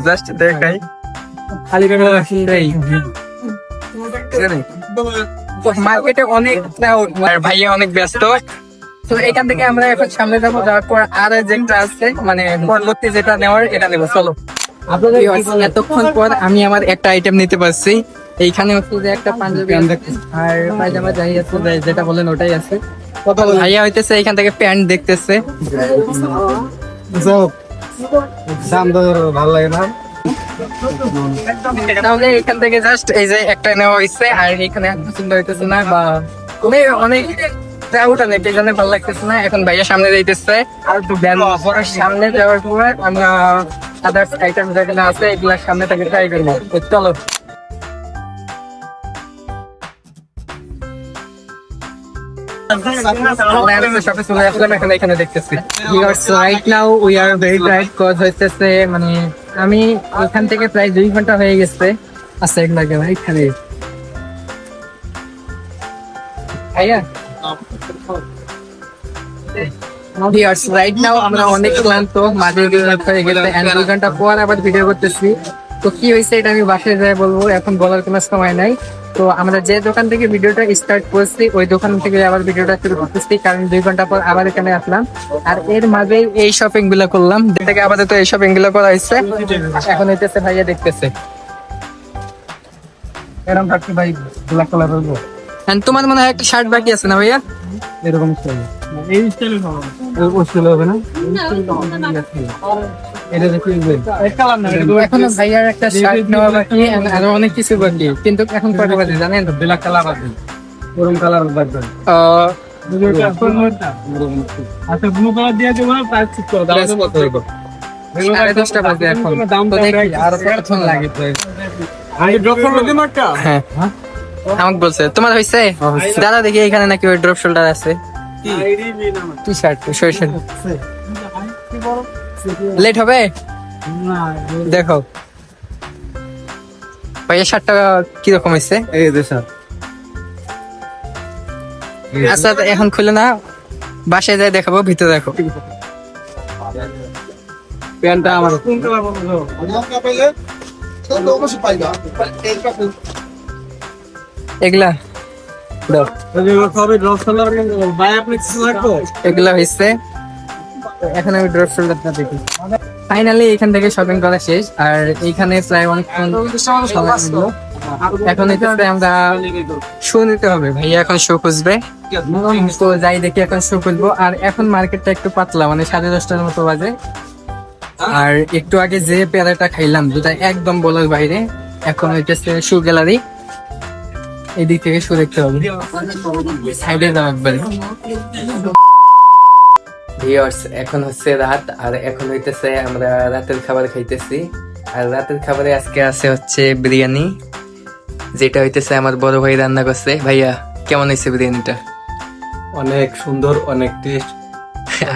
Just দেখাই খালি মার্কেটে অনেক crowd, আর ভাইয়া অনেক ব্যস্ত। তো এখান থেকে আমরা এখন সামনে যাবো, যাওয়ার পর আর যেটা আছে মানে পরবর্তী যেটা নেওয়ার এটা নেবো। চলো। এতক্ষণ পর আমি আমার একটা আইটেম নিতে পারছি। এইখানে হচ্ছে যে একটা পাঞ্জাবি আর পায়জামা যাই আছে, যেটা বলেন ওটাই আছে। ভাইয়া হইতেছে এখান থেকে প্যান্ট দেখতেছে। ভালো লাগে না, তাহলে এখান থেকে জাস্ট এই যে একটা নেওয়া হয়েছে। আর এখানে সুন্দর হইতেছে না, বা অনেক ভালো লাগতেছে না। এখন ভাইয়া সামনে যাইতেছে, আর সামনে যাওয়ার পর আমরা আদার্স আইটেম যেগুলো আছে এগুলা সামনে থেকে ট্রাই করবো। চলো। এখানে দেখতেছি right now we are very bright cause হইতেছে মানে আমি ওখান থেকে প্রায় 2 ঘন্টা হয়ে গেছে। আচ্ছা এক লাগে ভাই এখানে ভাইয়া রাইট নাও আমরা অনেক ক্লান্ত, মাঝে হয়ে গেছে। 2 ঘন্টা পর আবার ভিডিও করতেছি। তো কি হয়েছে এটা আমি বাসায় যাই বলবো, এখন বলার কোনো সময় নাই। তো আমরা যে দোকান থেকে ভিডিওটা স্টার্ট করছি ওই দোকান থেকে আবার ভিডিওটা শুরু করতেছি, কারণ 2 ঘন্টা পর আবার এখানে আসলাম। আর এর মাঝে এই শপিং গুলো করলাম, থেকে আপাতত এই শপিং গুলো করা হয়েছে। এখন হইতেছে ভাইয়া দেখতেছে এরকম থাকতে ভাই ব্ল্যাক কালার বলবো। তোমার মনে হয় একটা শার্ট বাকি আছে না ভাইয়া? এরকম এই স্টাইল হবে না, এখন ভাইয়ার একটা শার্ট নেওয়া বাকি, আরো অনেক কিছু বাকি। কিন্তু এখন কয়টা বাজে জানেন? ব্ল্যাক কালার বাজে, গরম কালার বাজে। আচ্ছা ব্লু কালার দিয়ে দেবো, প্রাইস ঠিক করে দাও। কত হইব? 10:30 বাজে এখন। তো দেখি আর কতক্ষণ লাগে। আমি ড্রপ শোল্ডার দিই মার্কা। হ্যাঁ আমাকে বলছে তোমার হইছে দাদা, দেখি এখানে নাকি ওই ড্রপ শোল্ডার আছে। টি শার্ট লেট হবে, দেখো ভাইয়া শার্টটা কিরকম হয়েছে? আচ্ছা এখন খুলে না, বাসায় যাই দেখাবো, ভিতরে দেখো। প্যান্টটা আমার এগুলা এগুলা হয়েছে। এখন আমি ড্রপ শোল্ডারটা দেখি। ফাইনালি এখান থেকে শপিং করা শেষ। আর এইখানে প্রায় অনেকক্ষণ এখন এটাতে আমরা শু নিতে হবে। ভাইয়া এখন শু খুঁজবে, তো যাই দেখি এখন শু খুঁজবো। আর এখন মার্কেটটা একটু পাতলা, মানে 10:30টার মতো বাজে। আর একটু আগে যে পেয়ারাটা খাইলাম যেটা একদম বলার বাইরে। এখন হইতেছে শু গ্যালারি, এই দিক থেকে শু দেখতে হবে। সাইডে যাও একবারে। ভিউয়ার্স এখন হচ্ছে রাত, আর এখন হইতেছে আমরা রাতের খাবার খাইতেছি। আর রাতের খাবারে আজকে আছে হচ্ছে বিরিয়ানি, যেটা হইতেছে আমার বড় ভাই রান্না করছে। ভাইয়া কেমন হয়েছে বিরিয়ানিটা? অনেক সুন্দর, অনেক টেস্ট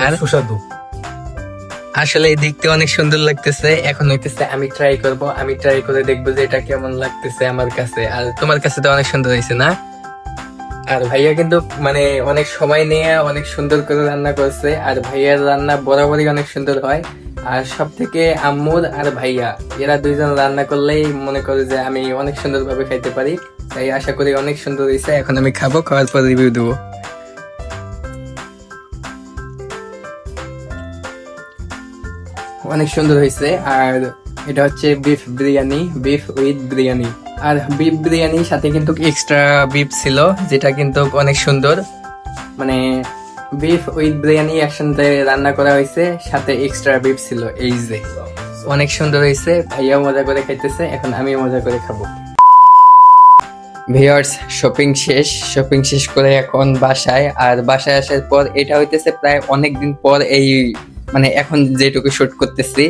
আর সুস্বাদু। আসলে এই দেখতে অনেক সুন্দর লাগতেছে। এখন হইতেছে আমি ট্রাই করব, আমি ট্রাই করে দেখবো যে এটা কেমন লাগতেছে আমার কাছে। আর তোমার কাছে তো অনেক সুন্দর হয়েছে না? আর ভাইয়া কিন্তু মানে অনেক সময় নিয়ে অনেক সুন্দর করে রান্না করছে। আর ভাইয়ার রান্না বরাবরই অনেক সুন্দর হয়। আর সব থেকে আম্মুর আর ভাইয়া এরা 2জন রান্না করলেই মনে করে যে আমি অনেক সুন্দর ভাবে খাইতে পারি। তাই আশা করি অনেক সুন্দর হয়েছে। এখন আমি খাবো, খাওয়ার পর রিভিউ দেবো। অনেক সুন্দর হয়েছে। আর এটা হচ্ছে beef biryani, beef with biryani. আর বিফ বিরিয়ানির সাথে কিন্তু এক্সট্রা বিফ ছিল, যেটা কিন্তু অনেক সুন্দর। মানে বিফ উইথ বিরিয়ানি একসাথে রান্না করা হয়েছে, সাথে এক্সট্রা বিফ ছিল। এই যে অনেক সুন্দর হয়েছে। ভাইয়াও মজা করে খাইতেছে, এখন আমিও মজা করে খাবো। ভিউয়ার্স শপিং শেষ করে এখন বাসায়। আর বাসায় আসার পর এটা হইতেছে প্রায় অনেক দিন পর এই মানে এখন যেটুকু শুট করতেছি।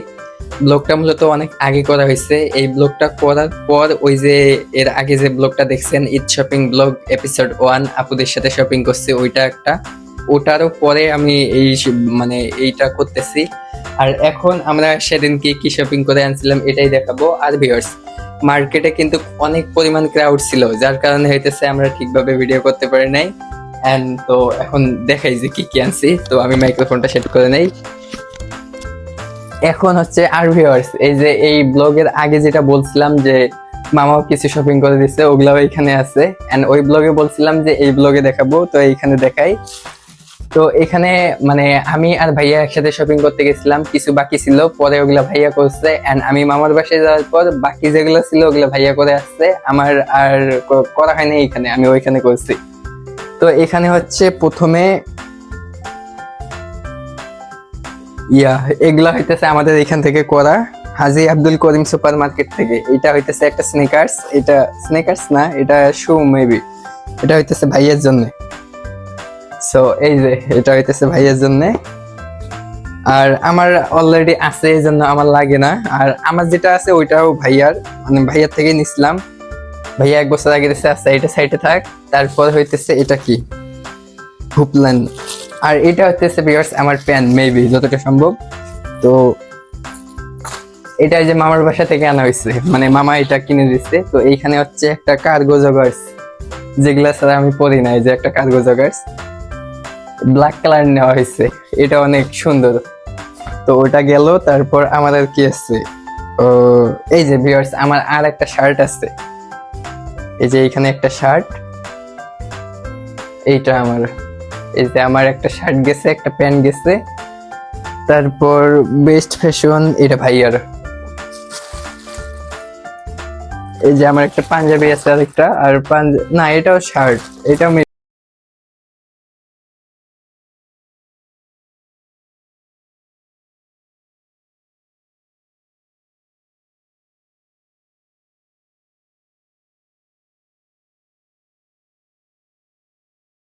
ব্লগটা মূলত অনেক আগে করা হয়েছে। এই ব্লগটা করার পর ওই যে এর আগে যে ব্লগটা দেখছেন ঈদ শপিং ব্লগ এপিসোড 1 আপুদের সাথে শপিং করছি, ওইটা একটা, ওটারও পরে আমি এই মানে এইটা করতেছি। আর এখন আমরা সেদিনকে কি শপিং করে আনছিলাম এটাই দেখাবো। আর ভিউয়ার্স মার্কেটে কিন্তু অনেক পরিমাণ ক্রাউড ছিল, যার কারণে হইতেছে আমরা ঠিকভাবে ভিডিও করতে পারি নাই। এন্ড তো এখন দেখাই যে কি কি আনছি। তো আমি মাইক্রোফোনটা সেট করে নেই। এখন হচ্ছে আর ভিউয়ার্স, এই যে এই ব্লগের আগে যেটা বলছিলাম যে মামাও কিছু শপিং করে দিচ্ছে, ওগুলাও এখানে আছে। এন্ড ওই ব্লগে বলছিলাম যে এই ব্লগে দেখাবো, তো এইখানে দেখাই। তো এখানে মানে আমি আর ভাইয়া একসাথে শপিং করতে গেছিলাম, কিছু বাকি ছিল, পরে ওগুলা ভাইয়া করছে। এন্ড আমি মামার বাসায় যাওয়ার পর বাকি যেগুলো ছিল ওগুলা ভাইয়া করে আসছে, আমার আর করা হয়নি, এইখানে আমি ওইখানে করছি। তো এখানে হচ্ছে প্রথমে এগুলা হইতেছে আমাদের এখান থেকে করা, হাজী আব্দুল করিম সুপার মার্কেট থেকে। এটা হইতেছে একটা স্নিকার্স, এটা স্নিকার্স না, এটা শু মেবি, এটা হইতেছে ভাইয়ের জন্য। সো এই যে এটা হইতেছে ভাইয়ের জন্য, আর আমার অলরেডি আছে, এই জন্য আমার লাগে না। আর আমার যেটা আছে ওইটাও ভাইয়ার, মানে ভাইয়ার থেকে নিছিলাম, ভাইয়া 1 বছর আগে দিচ্ছে। আচ্ছা এটা সাইডে থাক। তারপর হইতেছে এটা কি, হুপলান। আর এটা হইতেছে ভিউয়ার্স আমার প্যান মেবি, যতটা সম্ভব। তো এটা যে মামার বাসা থেকে আনা হয়েছে, মানে মামা এটা কিনে দিচ্ছে। তো এইখানে হচ্ছে একটা কার্গো জগার্স, যেগুলা ছাড়া আমি পরি না, এই যে একটা কার্গো জগার্স ব্ল্যাক কালার নেওয়া হয়েছে, এটা অনেক সুন্দর। তো ওটা গেল। তারপর আমার আর কি আছে, ও এই যে ভিউয়ার্স আমার আর একটা শার্ট আছে, এই যে এখানে একটা শার্ট, এইটা আমার, এই যে আমার একটা শার্ট গেছে, একটা প্যান্ট গেছে। তারপর বেস্ট ফ্যাশন, এটা ভাইয়ার। এই যে আমার একটা পাঞ্জাবি আছে, আর একটা, আর না এটাও শার্ট, এটাও